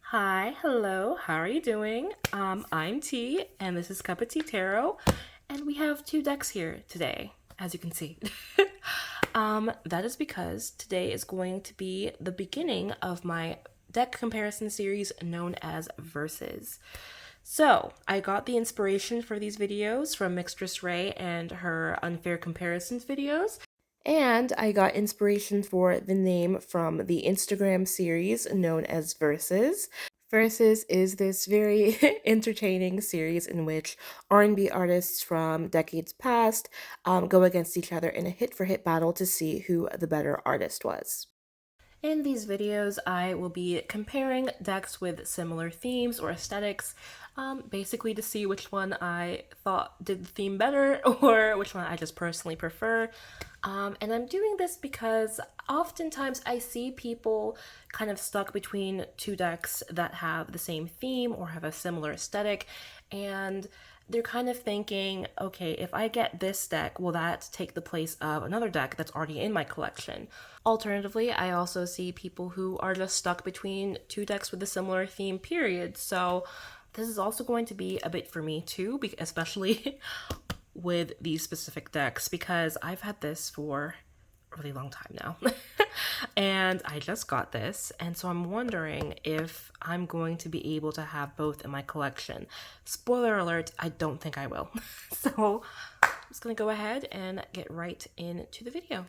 Hi, hello, how are you doing? I'm T, and this is Cuppa Tea Tarot, and we have two decks here today, as you can see. That is because today is going to be the beginning of my deck comparison series known as Verses. So, I got the inspiration for these videos from Mixtress Ray and her Unfair Comparisons videos, and I got inspiration for the name from the Instagram series known as Verses. Versus is this very entertaining series in which R&B artists from decades past go against each other in a hit-for-hit battle to see who the better artist was. In these videos, I will be comparing decks with similar themes or aesthetics, basically to see which one I thought did the theme better or which one I just personally prefer. And I'm doing this because oftentimes I see people kind of stuck between two decks that have the same theme or have a similar aesthetic, and they're kind of thinking, okay, if I get this deck, will that take the place of another deck that's already in my collection? Alternatively, I also see people who are just stuck between two decks with a similar theme, period. So this is also going to be a bit for me too, especially with these specific decks, because I've had this for a really long time now. And I just got this, and so I'm wondering if I'm going to be able to have both in my collection. Spoiler alert, I don't think I will. So I'm just gonna go ahead and get right into the video.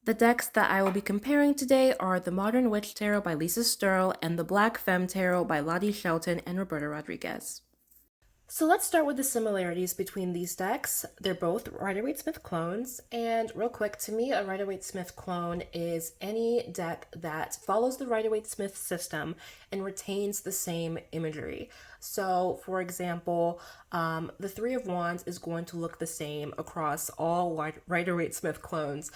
The decks that I will be comparing today are the Modern Witch Tarot by Lisa Sterle and the Black Femme Tarot by Lottie Shelton and Roberta Rodriguez. So let's start with the similarities between these decks. They're both Rider-Waite-Smith clones, and real quick, to me, a Rider-Waite-Smith clone is any deck that follows the Rider-Waite-Smith system and retains the same imagery. So, for example, the Three of Wands is going to look the same across all Rider-Waite-Smith clones.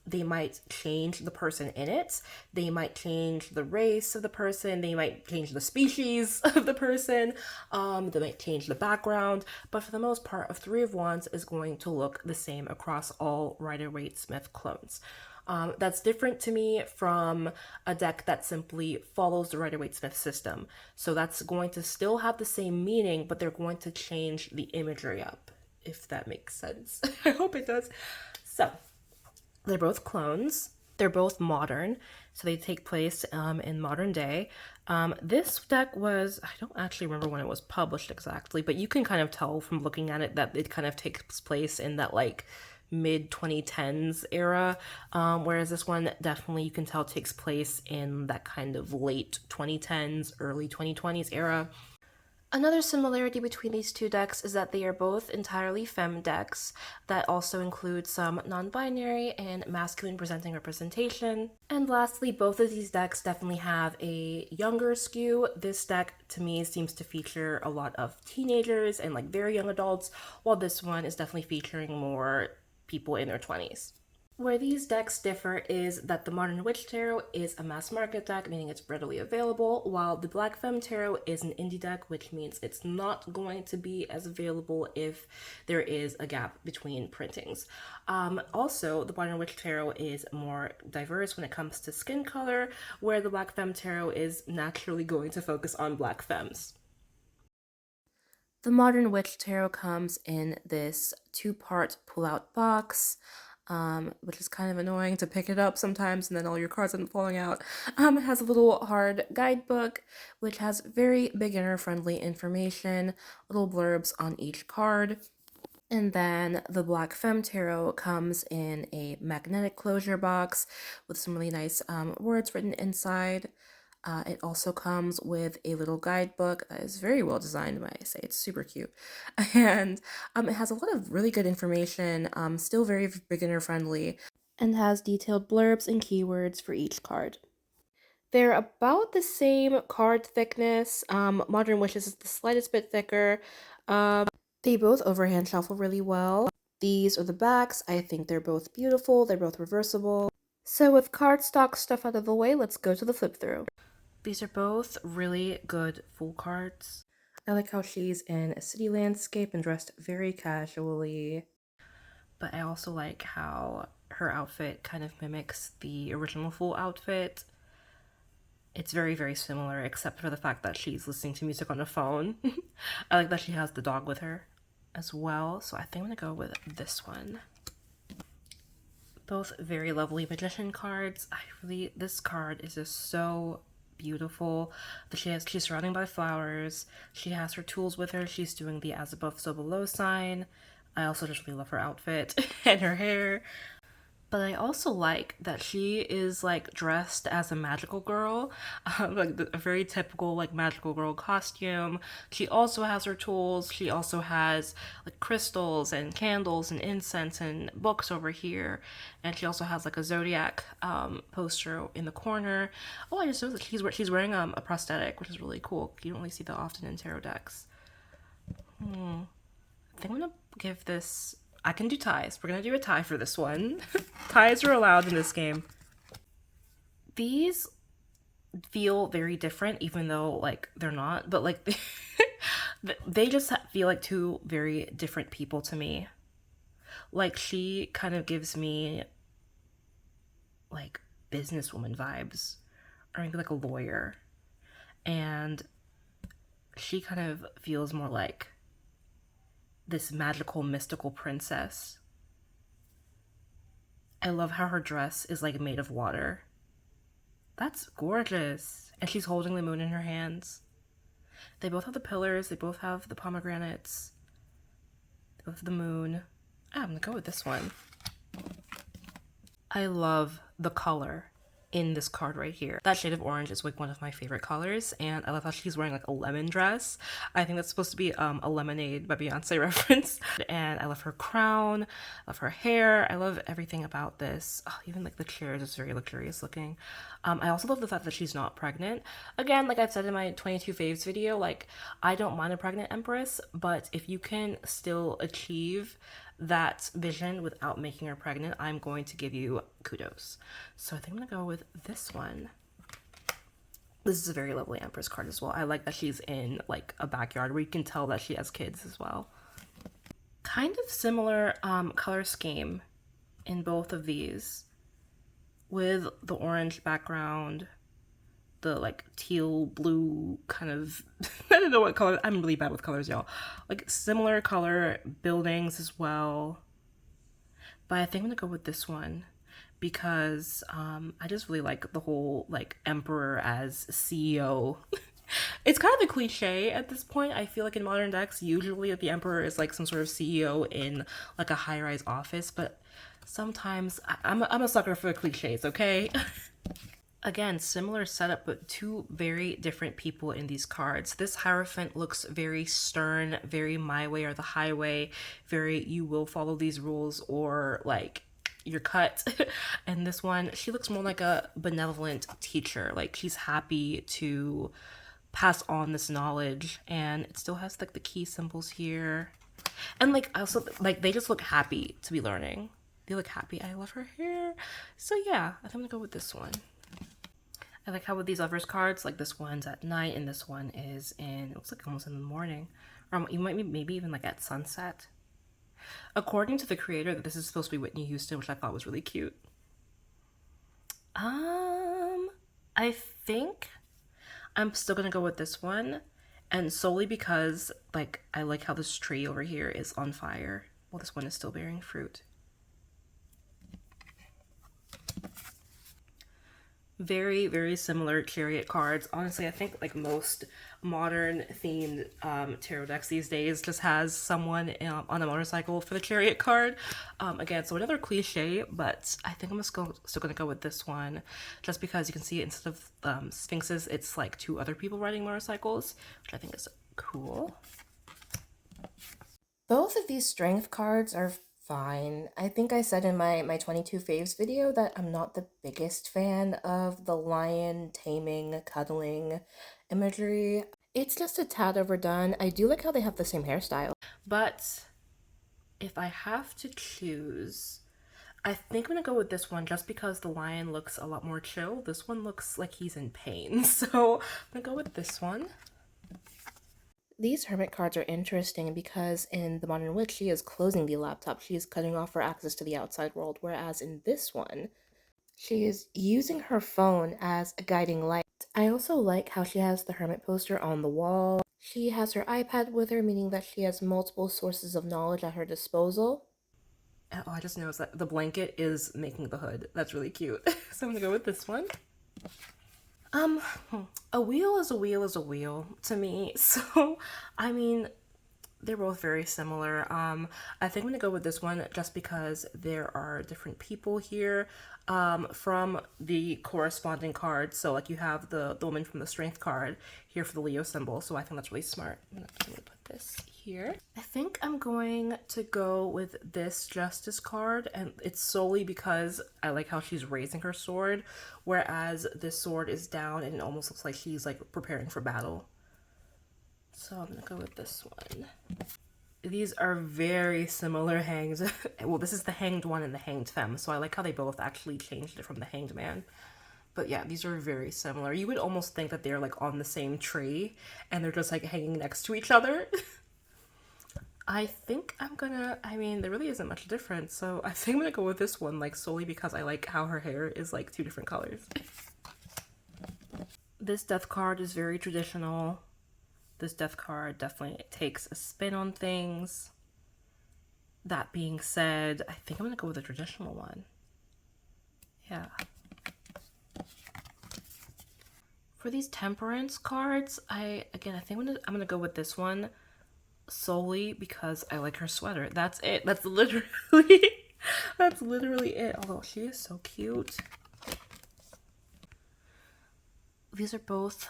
They might change the person in it, they might change the race of the person, they might change the species of the person, they might change the background, but for the most part, a Three of Wands is going to look the same across all Rider-Waite-Smith clones. That's different to me from a deck that simply follows the Rider-Waite-Smith system. So that's going to still have the same meaning, but they're going to change the imagery up, if that makes sense. I hope it does. So, they're both clones. They're both modern, so they take place in modern day. This deck was, I don't actually remember when it was published exactly, but you can kind of tell from looking at it that it kind of takes place in that like mid 2010s era, whereas this one definitely you can tell takes place in that kind of late 2010s, early 2020s era. Another similarity between these two decks is that they are both entirely femme decks that also include some non-binary and masculine presenting representation. And lastly, both of these decks definitely have a younger skew. This deck to me seems to feature a lot of teenagers and like very young adults, while this one is definitely featuring more people in their 20s. Where these decks differ is that the Modern Witch Tarot is a mass market deck, meaning it's readily available, while the Black Femme Tarot is an indie deck, which means it's not going to be as available if there is a gap between printings. Also, the Modern Witch Tarot is more diverse when it comes to skin color, where the Black Femme Tarot is naturally going to focus on Black femmes. The Modern Witch Tarot comes in this two-part pull-out box, which is kind of annoying to pick it up sometimes and then all your cards end up falling out. It has a little hard guidebook, which has very beginner-friendly information, little blurbs on each card. And then the Black Femme Tarot comes in a magnetic closure box with some really nice words written inside. It also comes with a little guidebook that is very well designed, might I say. It's super cute. And it has a lot of really good information, still very beginner friendly, and has detailed blurbs and keywords for each card. They're about the same card thickness. Modern Wishes is the slightest bit thicker. They both overhand shuffle really well. These are the backs. I think they're both beautiful. They're both reversible. So with cardstock stuff out of the way, let's go to the flip through. These are both really good full cards. I like how she's in a city landscape and dressed very casually. but I also like how her outfit kind of mimics the original Fool outfit. It's very, very similar, except for the fact that she's listening to music on a phone. I like that she has the dog with her as well, so I think I'm gonna go with this one. Both very lovely magician cards. This card is just so beautiful. She's surrounded by flowers. She has her tools with her. She's doing the as above so below sign. I also just really love her outfit and her hair. But I also like that she is like dressed as a magical girl, like a very typical like magical girl costume. She also has her tools. She also has like crystals and candles and incense and books over here. And she also has like a zodiac poster in the corner. Oh, I just noticed that she's wearing a prosthetic, which is really cool. You don't really see that often in tarot decks. I think I'm gonna give this. I can do ties. We're gonna do a tie for this one. Ties are allowed in this game. These feel very different, even though like they're not, but like they just feel like two very different people to me. Like she kind of gives me like businesswoman vibes, or maybe like a lawyer, and she kind of feels more like this magical, mystical princess. I love how her dress is like made of water. That's gorgeous. And she's holding the moon in her hands. They both have the pillars. They both have the pomegranates. They both have the moon. I'm gonna go with this one. I love the color in this card right here. That shade of orange is like one of my favorite colors, and I love how she's wearing like a lemon dress. I think that's supposed to be a Lemonade by Beyonce reference. And I love her crown, I love her hair, I love everything about this. Oh, even like the chair is just very luxurious looking. I also love the fact that she's not pregnant. Again, like I've said in my 22 faves video, like I don't mind a pregnant empress, but if you can still achieve that vision without making her pregnant, I'm going to give you kudos. So I think I'm gonna go with this one. This is a very lovely Empress card as well. I like that she's in like a backyard where you can tell that she has kids as well. Kind of similar color scheme in both of these, with the orange background, the like teal blue kind of I don't know what color. I'm really bad with colors, y'all. Like similar color buildings as well, but I think I'm gonna go with this one because I just really like the whole like emperor as CEO. It's kind of a cliche at this point. I feel like in modern decks usually the emperor is like some sort of CEO in like a high-rise office, but sometimes I'm a sucker for cliches, okay? Again, similar setup, but two very different people in these cards. This Hierophant looks very stern, very my way or the highway, very you will follow these rules or like you're cut. And this one, she looks more like a benevolent teacher. Like she's happy to pass on this knowledge, and it still has like the key symbols here. And like also like they just look happy to be learning. They look happy. I love her hair. So yeah, I think I'm gonna go with this one. I like how with these lovers cards, like this one's at night and this one is in, it looks like almost in the morning. Or you might be maybe even like at sunset. According to the creator, this is supposed to be Whitney Houston, which I thought was really cute. I think I'm still gonna go with this one. And solely because like I like how this tree over here is on fire while this one is still bearing fruit. Very, very similar Chariot cards. Honestly, I think like most modern themed tarot decks these days just has someone on a motorcycle for the Chariot card. Again, so another cliche, but I think I'm still gonna go with this one just because you can see instead of sphinxes, it's like two other people riding motorcycles, which I think is cool. Both of these strength cards are fine. I think I said in my 22 faves video that I'm not the biggest fan of the lion taming, cuddling imagery. It's just a tad overdone. I do like how they have the same hairstyle. But if I have to choose, I think I'm gonna go with this one just because the lion looks a lot more chill. This one looks like he's in pain. So I'm gonna go with this one. These hermit cards are interesting because in the Modern Witch, she is closing the laptop. She is cutting off her access to the outside world, whereas in this one, she is using her phone as a guiding light. I also like how she has the hermit poster on the wall. She has her iPad with her, meaning that she has multiple sources of knowledge at her disposal. Oh, I just noticed that the blanket is making the hood. That's really cute. So I'm gonna go with this one. Um, a wheel is a wheel is a wheel to me. So, I mean, they're both very similar. I think I'm gonna go with this one just because there are different people here from the corresponding cards. So like you have the woman from the strength card here for the Leo symbol. So I think that's really smart. I'm gonna put this here. I think I'm going to go with this Justice card, and it's solely because I like how she's raising her sword, whereas this sword is down and it almost looks like she's like preparing for battle. So I'm gonna go with this one. These are very similar hangs. Well, this is the hanged one and the hanged femme, so I like how they both actually changed it from the hanged man. But yeah, these are very similar. You would almost think that they're like on the same tree and they're just like hanging next to each other. I think I'm gonna, I mean, there really isn't much difference, so I think I'm gonna go with this one, like solely because I like how her hair is like two different colors. This death card is very traditional. This death card definitely takes a spin on things. That being said, I think I'm gonna go with the traditional one. Yeah. For these temperance cards, I think I'm gonna go with this one solely because I like her sweater. That's it. That's literally it. Although she is so cute. These are both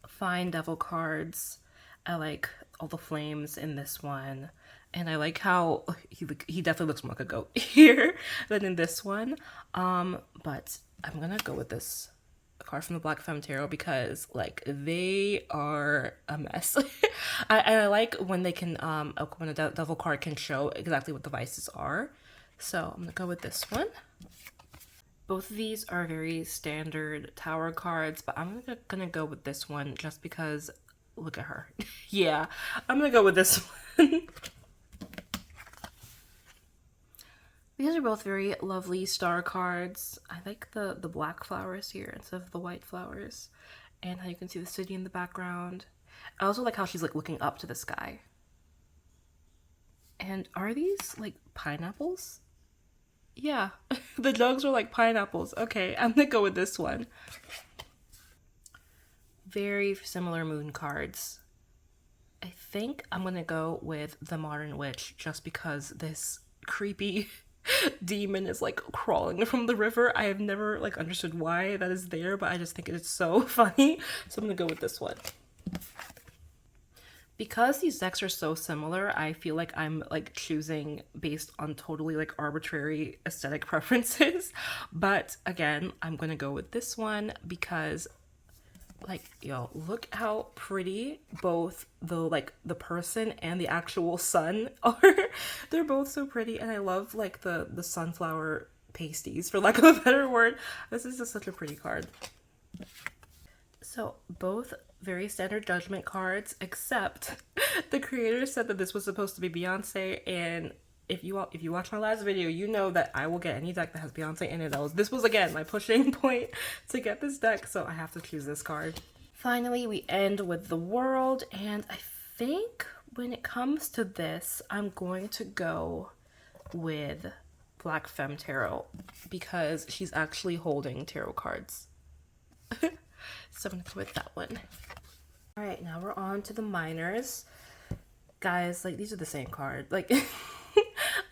fine devil cards. I like all the flames in this one, and I like how he definitely looks more like a goat here than in this one. But I'm gonna go with this card from the Black Femme Tarot because like they are a mess. I like when they can when a devil card can show exactly what the vices are. So I'm gonna go with this one. Both of these are very standard tower cards, but I'm gonna go with this one just because look at her. Yeah, I'm gonna go with this one. These are both very lovely star cards. I like the black flowers here instead of the white flowers, and how you can see the city in the background. I also like how she's like looking up to the sky. And are these like pineapples? Yeah, the jugs are like pineapples. Okay, I'm gonna go with this one. Very similar moon cards. I think I'm gonna go with the Modern Witch just because this creepy demon is like crawling from the river. I have never like understood why that is there, but I just think it is so funny. So I'm gonna go with this one. Because these decks are so similar, I feel like I'm like choosing based on totally like arbitrary aesthetic preferences. But again, I'm gonna go with this one because like, yo, look how pretty both the person and the actual sun are. They're both so pretty, and I love like the sunflower pasties, for lack of a better word. This is just such a pretty card. So both very standard judgment cards, except the creator said that this was supposed to be Beyonce, and if you watch my last video, you know that I will get any deck that has Beyonce in it. This was again my pushing point to get this deck, so I have to choose this card. Finally, we end with the World, and I think when it comes to this, I'm going to go with Black Femme Tarot because she's actually holding tarot cards. So I'm gonna go with that one. All right, now we're on to the Minors. Guys, like these are the same card. Like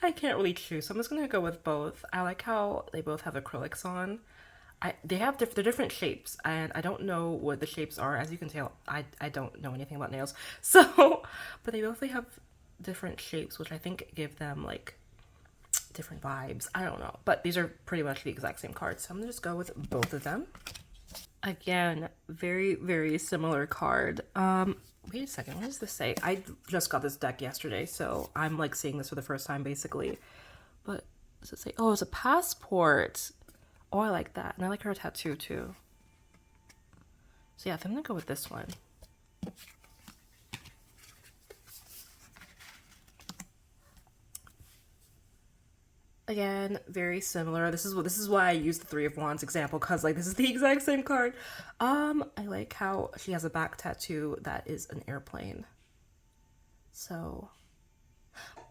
I can't really choose, so I'm just gonna go with both. I like how they both have acrylics on. They're different shapes, and I don't know what the shapes are. As you can tell, I don't know anything about nails. So, but they both have different shapes, which I think give them like different vibes. I don't know, but these are pretty much the exact same cards. So I'm gonna just go with both of them. Again, very, very similar card. Wait a second, what does this say? I just got this deck yesterday, so I'm like seeing this for the first time basically. But does it say, oh, it's a passport. Oh, I like that. And I like her tattoo too. So yeah, I think I'm gonna go with this one. Again, very similar. This is why I use the Three of Wands example, because like this is the exact same card. I like how she has a back tattoo that is an airplane. So,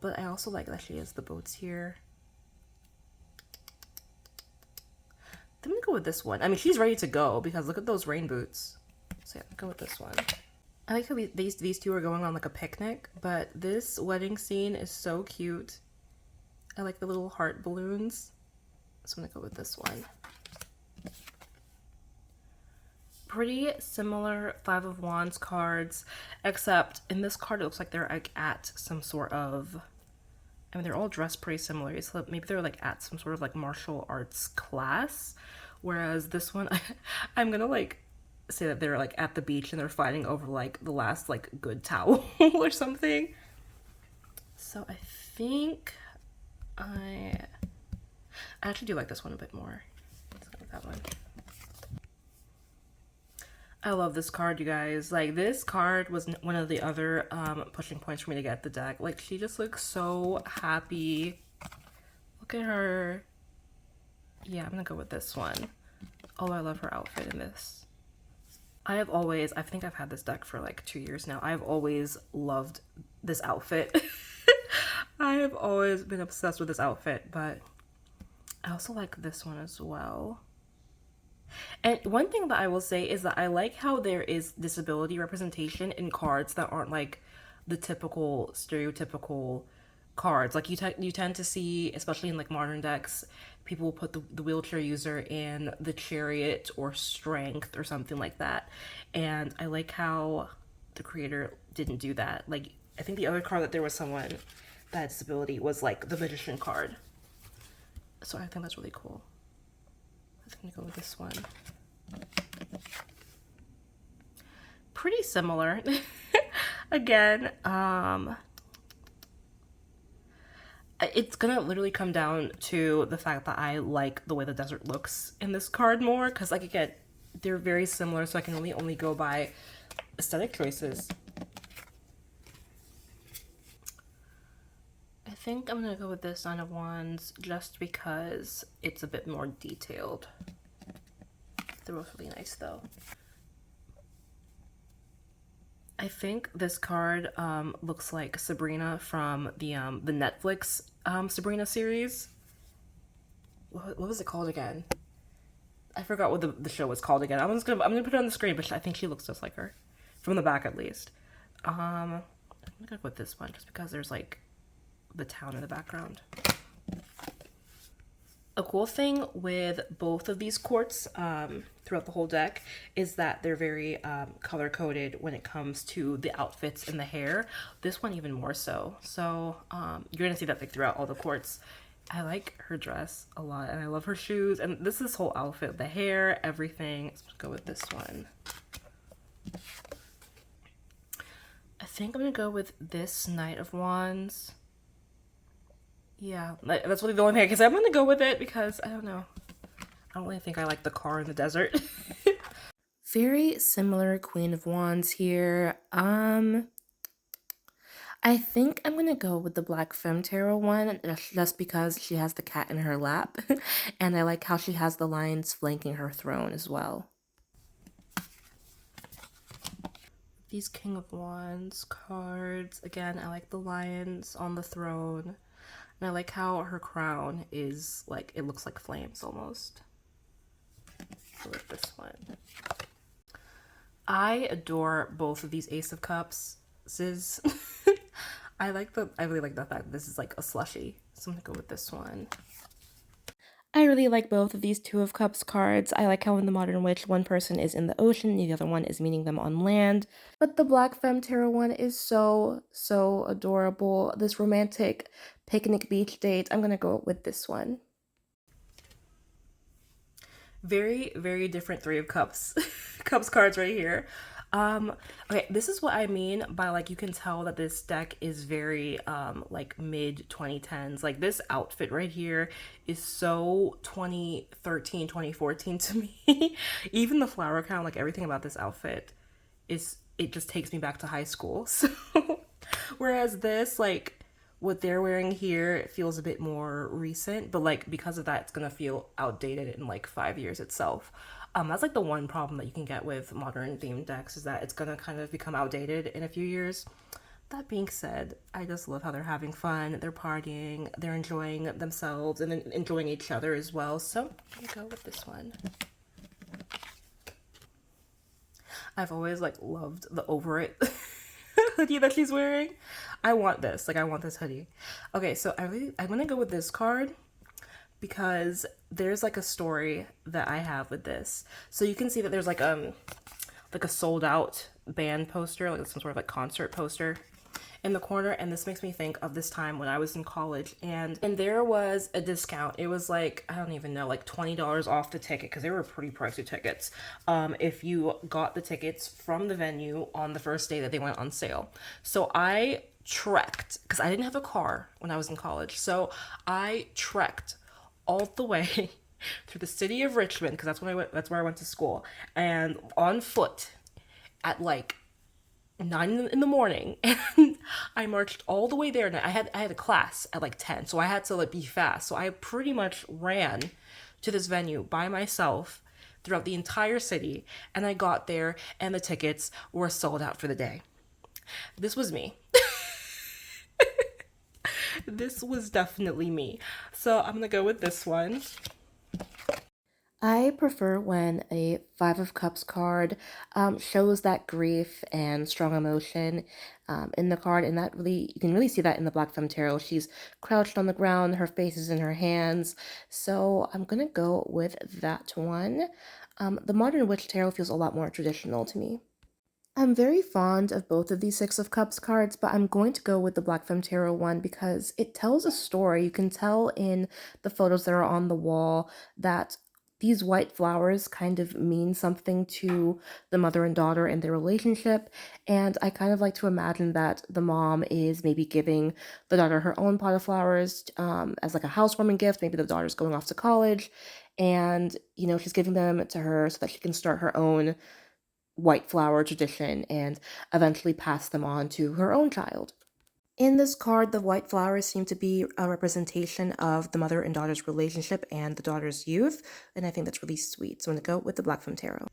but I also like that she has the boats here. I'm gonna go with this one. I mean, she's ready to go because look at those rain boots. So yeah, go with this one. I like how these two are going on like a picnic, but this wedding scene is so cute. I like the little heart balloons. So I'm gonna go with this one. Pretty similar Five of Wands cards, except in this card it looks like they're like at some sort of, I mean, they're all dressed pretty similarly, so maybe they're like at some sort of like martial arts class. Whereas this one, I'm gonna like say that they're like at the beach and they're fighting over like the last like good towel or something. So I think I actually do like this one a bit more. Let's go with that one. I love this card, you guys. Like, this card was one of the other pushing points for me to get the deck. Like, she just looks so happy. Look at her. Yeah, I'm gonna go with this one. Oh, I love her outfit in this. I think I've had this deck for like 2 years now. I've always loved this outfit. I have always been obsessed with this outfit, but I also like this one as well. And one thing that I will say is that I like how there is disability representation in cards that aren't like the typical stereotypical cards. Like you tend to see, especially in like modern decks, people will put the wheelchair user in the chariot or strength or something like that. And I like how the creator didn't do that. Like, I think the other card that there was someone that had disability was like the magician card. So I think that's really cool. I'm gonna go with this one. Pretty similar. Again, it's gonna literally come down to the fact that I like the way the desert looks in this card more, because like again, they're very similar, so I can only go by aesthetic choices. I think I'm gonna go with this Nine of Wands just because it's a bit more detailed. They're both really nice though. I think this card looks like Sabrina from the Netflix Sabrina series. What was it called again? I forgot what the show was called again. I'm gonna put it on the screen, but I think she looks just like her, from the back at least. I'm gonna go with this one just because there's like the town in the background. A cool thing with both of these quartz throughout the whole deck is that they're very color coded when it comes to the outfits and the hair. This one even more so. So you're gonna see that like throughout all the quartz. I like her dress a lot and I love her shoes, and this whole outfit, the hair, everything. Let's go with this one. I think I'm gonna go with this Knight of Wands. Yeah, that's really the only thing, because I'm gonna go with it because I don't know. I don't really think I like the car in the desert. Very similar Queen of Wands here. I think I'm gonna go with the Black Femme Tarot one just because she has the cat in her lap, and I like how she has the lions flanking her throne as well. These King of Wands cards, again, I like the lions on the throne. And I like how her crown is like, it looks like flames almost. I like this one. I adore both of these Ace of Cups. I really like the fact that this is like a slushie. So I'm gonna go with this one. I really like both of these Two of Cups cards. I like how in the Modern Witch, one person is in the ocean and the other one is meeting them on land. But the Black Femme Tarot one is so adorable. This romantic picnic beach date. I'm gonna go with this one. Very, very different Three of Cups Cups cards right here. Okay, this is what I mean by like, you can tell that this deck is very like mid 2010s. Like, this outfit right here is so 2013, 2014 to me. Even the flower crown, like everything about this outfit it just takes me back to high school. So whereas this, like, what they're wearing here, it feels a bit more recent, but like because of that, it's gonna feel outdated in like 5 years itself. That's like the one problem that you can get with modern themed decks, is that it's gonna kind of become outdated in a few years. That being said, I just love how they're having fun, they're partying, they're enjoying themselves and then enjoying each other as well. So I'm gonna go with this one. I've always like loved the Over It hoodie that she's wearing. I want this. Like I want this hoodie. Okay, so I'm gonna go with this card because there's like a story that I have with this. So you can see that there's like a sold out band poster, like some sort of like concert poster in the corner, and this makes me think of this time when I was in college, and there was a discount. It was like, I don't even know, like $20 off the ticket, because they were pretty pricey tickets, if you got the tickets from the venue on the first day that they went on sale. So I trekked, because I didn't have a car when I was in college, so I trekked all the way through the city of Richmond, because that's where I went to school, and on foot at like 9 in the morning, and I marched all the way there. And I had a class at like 10, so I had to like be fast. So I pretty much ran to this venue by myself throughout the entire city, and I got there and the tickets were sold out for the day. This was me. This was definitely me. So I'm gonna go with this one. I prefer when a Five of Cups card shows that grief and strong emotion in the card, and that really, you can really see that in the Black Femme Tarot. She's crouched on the ground, her face is in her hands, so I'm gonna go with that one. The Modern Witch Tarot feels a lot more traditional to me. I'm very fond of both of these Six of Cups cards, but I'm going to go with the Black Femme Tarot one because it tells a story. You can tell in the photos that are on the wall that these white flowers kind of mean something to the mother and daughter and their relationship, and I kind of like to imagine that the mom is maybe giving the daughter her own pot of flowers as like a housewarming gift. Maybe the daughter's going off to college, and she's giving them to her so that she can start her own white flower tradition and eventually pass them on to her own child. In this card, the white flowers seem to be a representation of the mother and daughter's relationship and the daughter's youth, and I think that's really sweet. So I'm going to go with the Black Femme Tarot.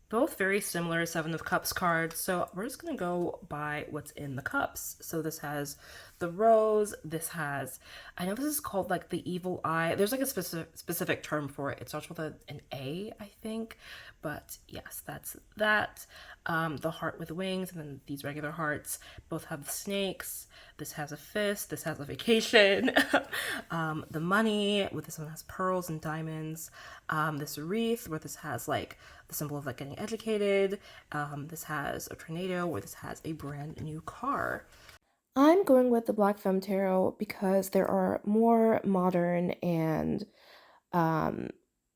Both very similar Seven of Cups cards, so we're just going to go by what's in the cups. So this has the rose, this has, I know this is called like the evil eye. There's like a specific term for it. It starts with an A, I think, but yes, that's that. The heart with wings, and then these regular hearts both have snakes. This has a fist, this has a vacation. The money, with this one has pearls and diamonds. This wreath, where this has like the symbol of like getting educated. This has a tornado, where this has a brand new car. I'm going with the Black Femme Tarot because there are more modern and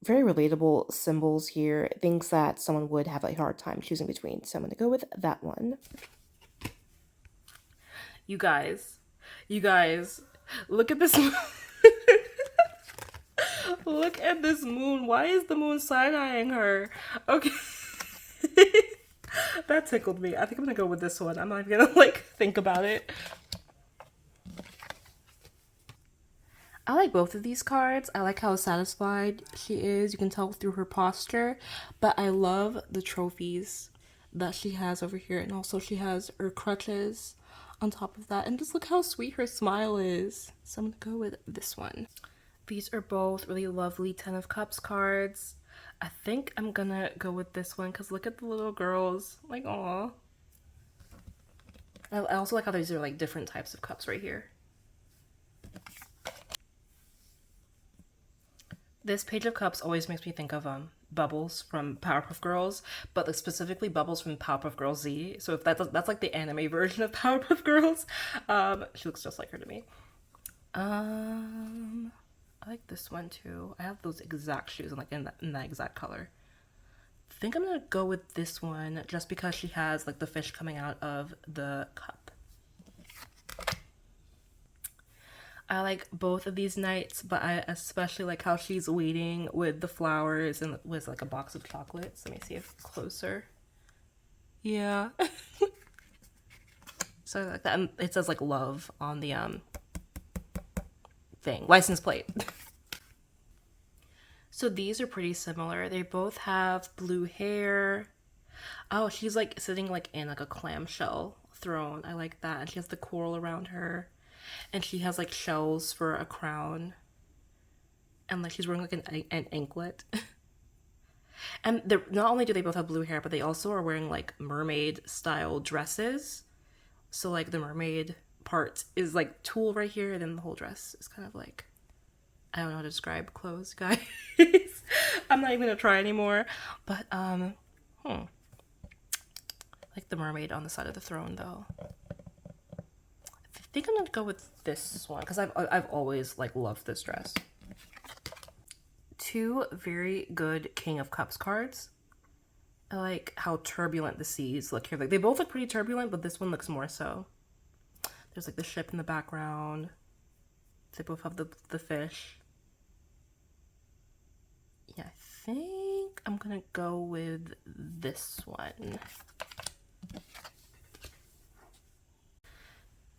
very relatable symbols here, things that someone would have a hard time choosing between. So I'm going to go with that one. You guys, look at this. Look at this moon. Why is the moon side-eyeing her? Okay. That tickled me. I think I'm gonna go with this one. I'm not even gonna like think about it. I like both of these cards. I like how satisfied she is. You can tell through her posture. But I love the trophies that she has over here. And also she has her crutches on top of that. And just look how sweet her smile is. So I'm going to go with this one. These are both really lovely Ten of Cups cards. I think I'm going to go with this one because look at the little girls. Like, aw. I also like how these are like different types of cups right here. This Page of Cups always makes me think of Bubbles from Powerpuff Girls, but like specifically Bubbles from Powerpuff Girls Z. So if that's like the anime version of Powerpuff Girls, she looks just like her to me. I like this one too. I have those exact shoes like in that exact color. I think I'm gonna go with this one just because she has like the fish coming out of the cup. I like both of these nights, but I especially like how she's waiting with the flowers and with like a box of chocolates. Let me see if closer. Yeah. So I like that. And it says like love on the thing, license plate. So these are pretty similar. They both have blue hair. Oh, she's like sitting like in like a clamshell throne. I like that. And she has the coral around her. And she has like shells for a crown. And like she's wearing like an anklet. And not only do they both have blue hair, but they also are wearing like mermaid style dresses. So like the mermaid part is like tulle right here, and then the whole dress is kind of like, I don't know how to describe clothes, guys. I'm not even gonna try anymore. But like the mermaid on the side of the throne though. I think I'm gonna go with this one because I've always like loved this dress. Two very good King of Cups cards. I like how turbulent the seas look here. Like they both look pretty turbulent, but this one looks more so. There's like the ship in the background. They both have the fish. Yeah, I think I'm gonna go with this one.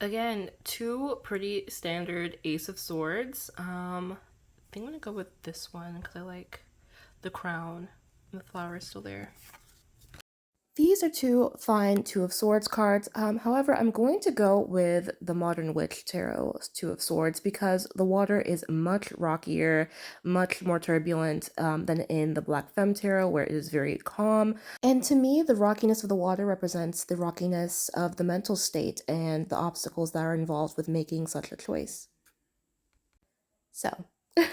Again, two pretty standard Ace of Swords. I think I'm gonna go with this one because I like the crown and the flower is still there. These are two fine Two of Swords cards. However, I'm going to go with the Modern Witch Tarot Two of Swords because the water is much rockier, much more turbulent than in the Black Femme Tarot, where it is very calm. And to me, the rockiness of the water represents the rockiness of the mental state and the obstacles that are involved with making such a choice. So, there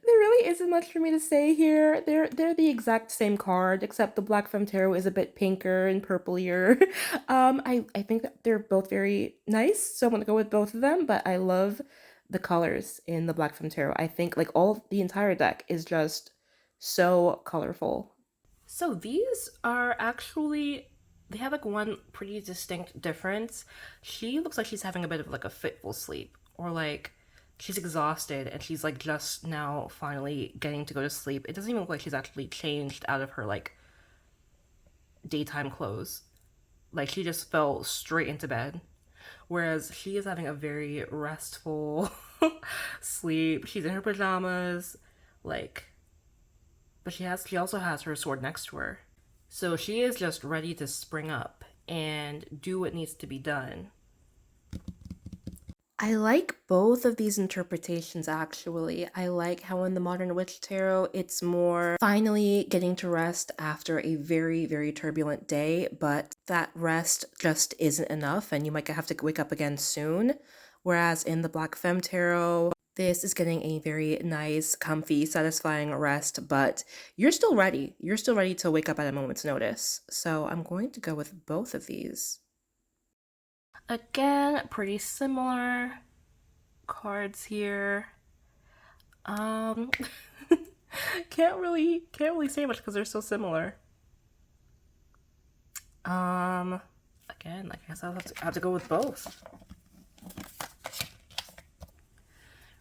really isn't much for me to say here. They're the exact same card, except the Black Femme Tarot is a bit pinker and purplier. I think that they're both very nice, so I'm gonna go with both of them, but I love the colors in the Black Femme Tarot. I think like the entire deck is just so colorful. So these are actually, they have like one pretty distinct difference. She looks like she's having a bit of like a fitful sleep, or like she's exhausted and she's like just now finally getting to go to sleep. It doesn't even look like she's actually changed out of her like daytime clothes. Like she just fell straight into bed. Whereas she is having a very restful sleep. She's in her pajamas, like, but she also has her sword next to her. So she is just ready to spring up and do what needs to be done. I like both of these interpretations actually. I like how in the Modern Witch Tarot, it's more finally getting to rest after a very, very turbulent day, but that rest just isn't enough and you might have to wake up again soon. Whereas in the Black Femme Tarot, this is getting a very nice, comfy, satisfying rest, but you're still ready. You're still ready to wake up at a moment's notice. So I'm going to go with both of these. Again, pretty similar cards here. Can't really say much because they're so similar. Again, I guess I'll have to go with both.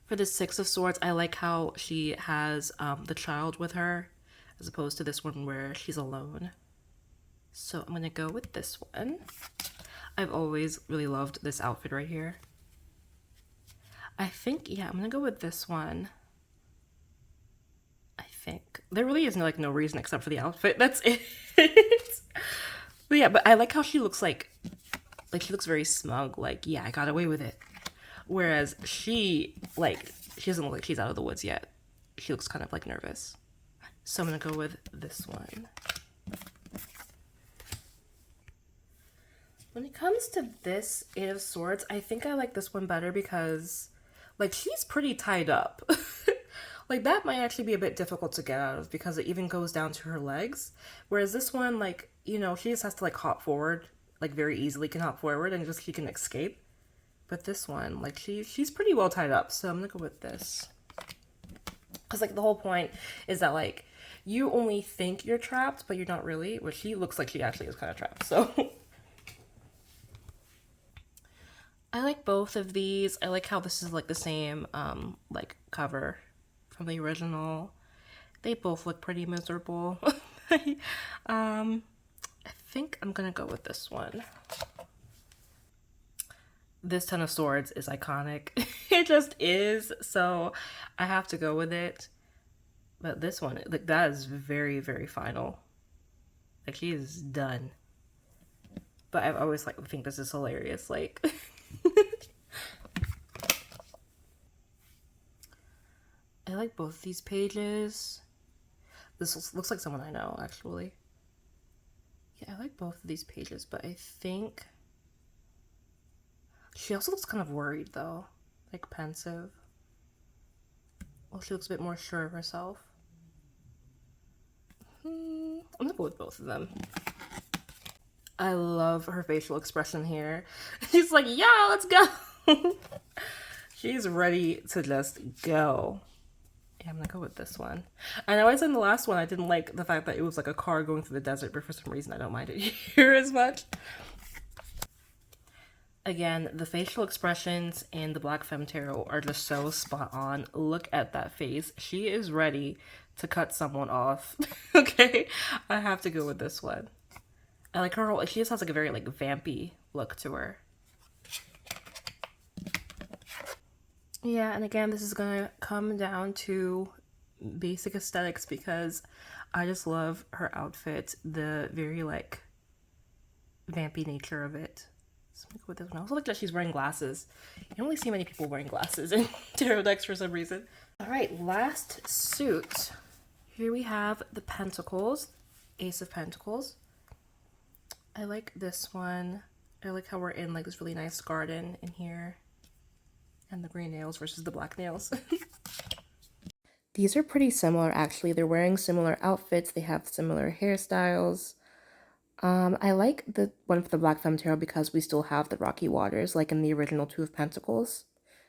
For the Six of Swords, I like how she has the child with her as opposed to this one where she's alone. So I'm gonna go with this one. I've always really loved this outfit right here. I think, yeah, I'm gonna go with this one. I think. There really is no reason except for the outfit. That's it. But yeah, but I like how she looks like she looks very smug, like, yeah, I got away with it. Whereas she doesn't look like she's out of the woods yet. She looks kind of like nervous. So I'm gonna go with this one. When it comes to this Eight of Swords, I think I like this one better because, like, she's pretty tied up. Like, that might actually be a bit difficult to get out of because it even goes down to her legs. Whereas this one, like, you know, she just has to, like, hop forward, like, very easily can hop forward and just she can escape. But this one, like, she's pretty well tied up, so I'm gonna go with this. Because, like, the whole point is that, like, you only think you're trapped, but you're not really. Which she looks like she actually is kind of trapped, so... I like both of these. I like how this is like the same like cover from the original. They both look pretty miserable. I think I'm gonna go with this one. this Ten of Swords is iconic. It just is, so I have to go with it. But this one, like, that is very, very final. Like, she is done. But I've always, like, think this is hilarious. Like, I like both these pages. This looks like someone I know, actually. Yeah, I like both of these pages, but I think she also looks kind of worried, though. Like, pensive. Well, she looks a bit more sure of herself. I'm gonna go with both of them. I love her facial expression here. She's like, yeah, let's go. She's ready to just go. Yeah, I'm gonna go with this one. I know I said in the last one I didn't like the fact that it was like a car going through the desert, but for some reason I don't mind it here as much. Again, the facial expressions in the Black Femme Tarot are just so spot on. Look at that face. She is ready to cut someone off. Okay, I have to go with this one. I like her whole, she just has like a very like vampy look to her. Yeah, and again, this is gonna come down to basic aesthetics because I just love her outfit, the very like vampy nature of it. So I'm gonna go with this one. I also like that she's wearing glasses. You don't really see many people wearing glasses in tarot decks for some reason. All right, last suit. Here we have the Pentacles, Ace of Pentacles. I like this one. I like how we're in like this really nice garden in here. And the green nails versus the black nails. These are pretty similar, actually. They're wearing similar outfits. They have similar hairstyles. I like the one for the Black Femme Tarot because we still have the rocky waters, like in the original Two of Pentacles.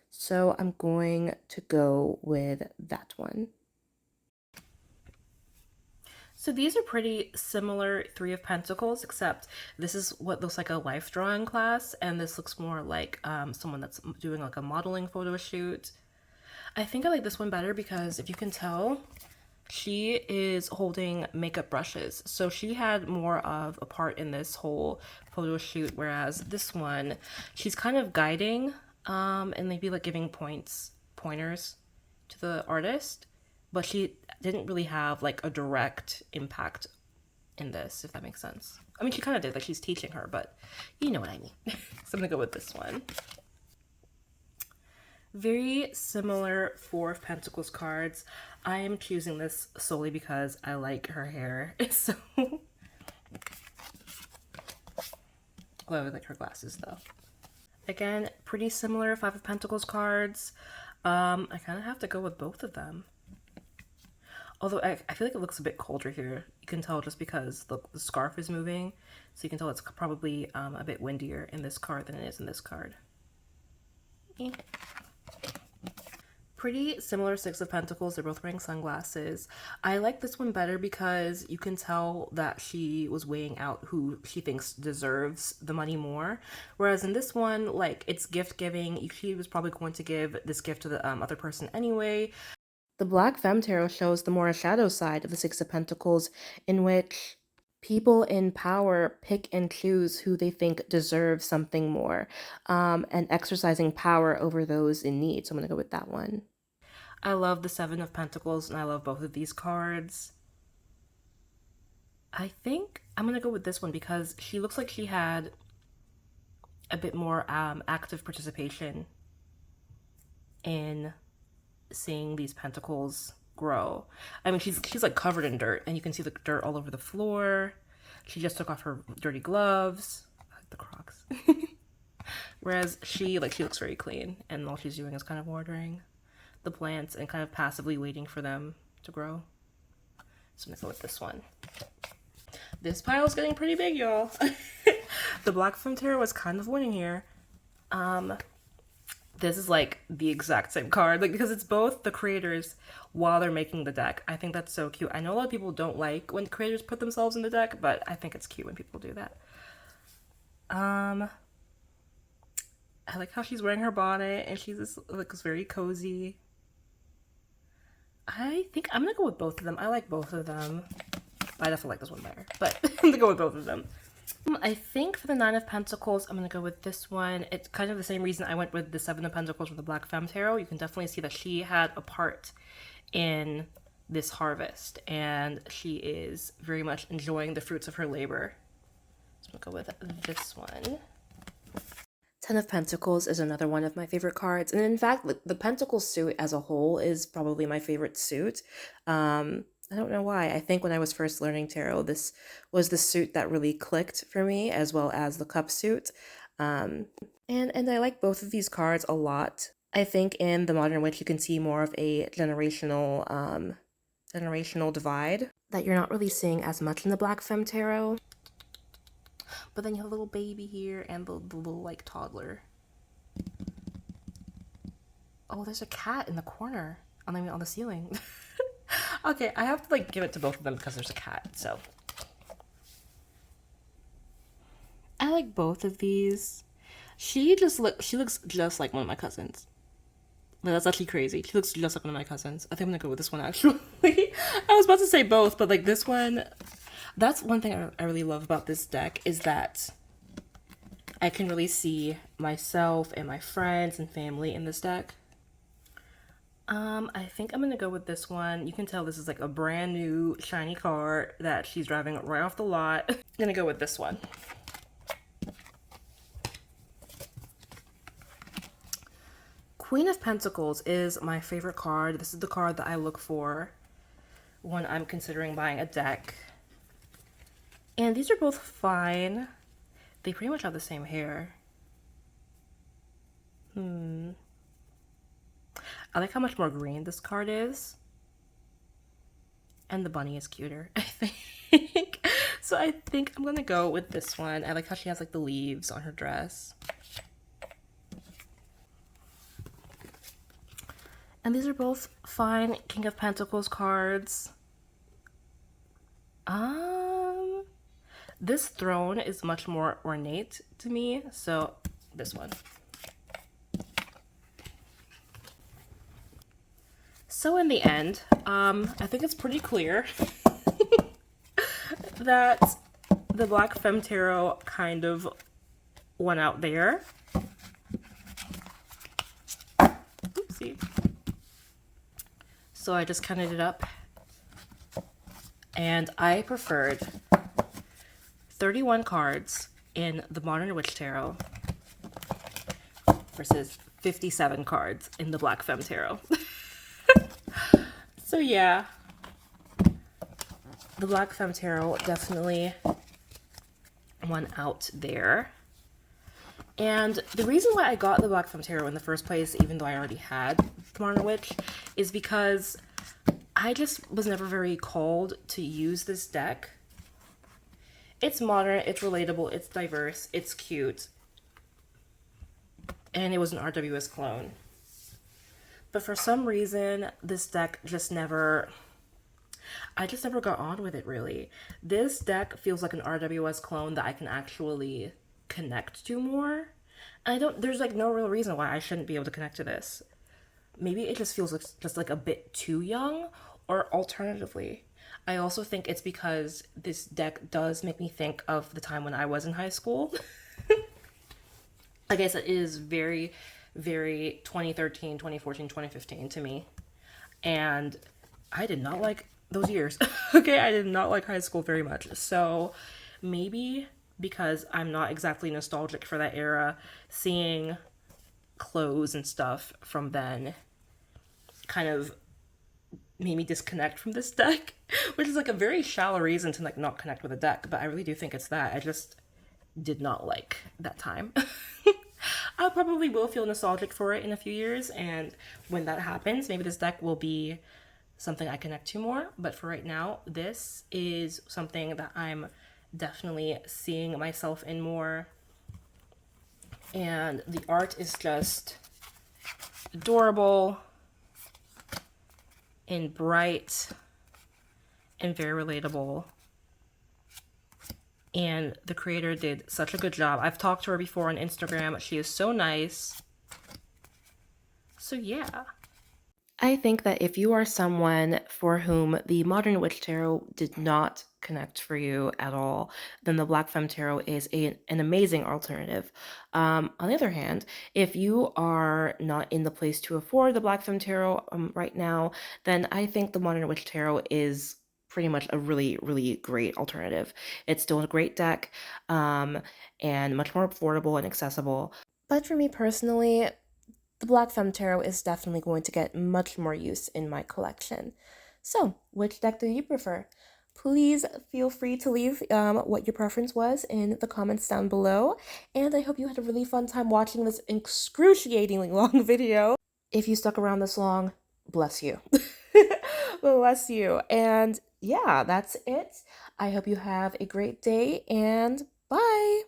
So I'm going to go with that one. So these are pretty similar Three of Pentacles, except this is what looks like a life drawing class, and this looks more like someone that's doing like a modeling photo shoot. I think I like this one better because if you can tell, she is holding makeup brushes. So she had more of a part in this whole photo shoot, whereas this one, she's kind of guiding and maybe like giving pointers to the artist, but she didn't really have like a direct impact in this, if that makes sense. I mean, she kind of did, like she's teaching her, but you know what I mean. So I'm gonna go with this one. Very similar Four of Pentacles cards. I am choosing this solely because I like her hair. So, oh, I like her glasses though. Again, pretty similar Five of Pentacles cards. I kind of have to go with both of them. Although I feel like it looks a bit colder here. You can tell just because the scarf is moving. So you can tell it's probably a bit windier in this card than it is in this card. Yeah. Pretty similar Six of Pentacles. They're both wearing sunglasses. I like this one better because you can tell that she was weighing out who she thinks deserves the money more. Whereas in this one, like, it's gift giving. She was probably going to give this gift to the other person anyway. The Black Femme Tarot shows the more shadow side of the Six of Pentacles, in which people in power pick and choose who they think deserve something more, and exercising power over those in need. So I'm going to go with that one. I love the Seven of Pentacles, and I love both of these cards. I think I'm going to go with this one because she looks like she had a bit more active participation in seeing these pentacles grow. I mean, she's like covered in dirt, and you can see the dirt all over the floor. She just took off her dirty gloves. I like the Crocs. Whereas she looks very clean, and all she's doing is kind of watering the plants and kind of passively waiting for them to grow. So I'm gonna go with this one. This pile's getting pretty big, y'all. The Black Femme Tarot was kind of winning here. This is like the exact same card, like, because it's both the creators while they're making the deck. I think that's so cute. I know a lot of people don't like when creators put themselves in the deck, but I think it's cute when people do that. I like how she's wearing her bonnet and she's just looks very cozy. I think I'm gonna go with both of them. I like both of them. I definitely like this one better, but I'm gonna go with both of them. I think for the Nine of Pentacles, I'm going to go with this one. It's kind of the same reason I went with the Seven of Pentacles with the Black Femme Tarot. You can definitely see that she had a part in this harvest, and she is very much enjoying the fruits of her labor. So I'm going to go with this one. Ten of Pentacles is another one of my favorite cards. And in fact, the Pentacles suit as a whole is probably my favorite suit. I don't know why. I think when I was first learning tarot, this was the suit that really clicked for me, as well as the cup suit. And I like both of these cards a lot. I think in the Modern Witch, you can see more of a generational divide that you're not really seeing as much in the Black Femme Tarot. But then you have a little baby here and the little, like, toddler. Oh, there's a cat in the corner. On the ceiling. Okay, I have to, like, give it to both of them because there's a cat, so. I like both of these. She looks just like one of my cousins. That's actually crazy. She looks just like one of my cousins. I think I'm gonna go with this one, actually. I was about to say both, but, like, this one... That's one thing I really love about this deck, is that I can really see myself and my friends and family in this deck. I think I'm gonna go with this one. You can tell this is like a brand new shiny car that she's driving right off the lot. I'm gonna go with this one. Queen of Pentacles is my favorite card. This is the card that I look for when I'm considering buying a deck. And these are both fine. They pretty much have the same hair. I like how much more green this card is. And the bunny is cuter, I think. So I think I'm gonna go with this one. I like how she has like the leaves on her dress. And these are both fine King of Pentacles cards. This throne is much more ornate to me, so this one. So in the end, I think it's pretty clear that the Black Femme Tarot kind of went out there. Oopsie. So I just counted it up, and I preferred 31 cards in the Modern Witch Tarot versus 57 cards in the Black Femme Tarot. So yeah, the Black Femme Tarot definitely won out there. And the reason why I got the Black Femme Tarot in the first place, even though I already had the Modern Witch, is because I just was never very called to use this deck. It's modern, it's relatable, it's diverse, it's cute. And it was an RWS clone. But for some reason, this deck just never... I just never got on with it, really. This deck feels like an RWS clone that I can actually connect to more. There's like no real reason why I shouldn't be able to connect to this. Maybe it just feels like, just like a bit too young, or alternatively, I also think it's because this deck does make me think of the time when I was in high school. I guess it is very, very 2013, 2014, 2015 to me. And I did not like those years. Okay, I did not like high school very much. So maybe because I'm not exactly nostalgic for that era, seeing clothes and stuff from then kind of made me disconnect from this deck, which is like a very shallow reason to like not connect with a deck, but I really do think it's that. I just did not like that time. I probably will feel nostalgic for it in a few years, and when that happens, maybe this deck will be something I connect to more, but for right now, this is something that I'm definitely seeing myself in more, and the art is just adorable and bright and very relatable. And the creator did such a good job. I've talked to her before on Instagram. She is so nice. So yeah. I think that if you are someone for whom the Modern Witch Tarot did not connect for you at all, then the Black Femme Tarot is an amazing alternative. On the other hand, if you are not in the place to afford the Black Femme Tarot right now, then I think the Modern Witch Tarot is pretty much a really, really great alternative. It's still a great deck, and much more affordable and accessible. But for me personally, the Black Femme Tarot is definitely going to get much more use in my collection. So, which deck do you prefer? Please feel free to leave what your preference was in the comments down below. And I hope you had a really fun time watching this excruciatingly long video. If you stuck around this long, bless you. Bless you. And yeah, that's it. I hope you have a great day and bye.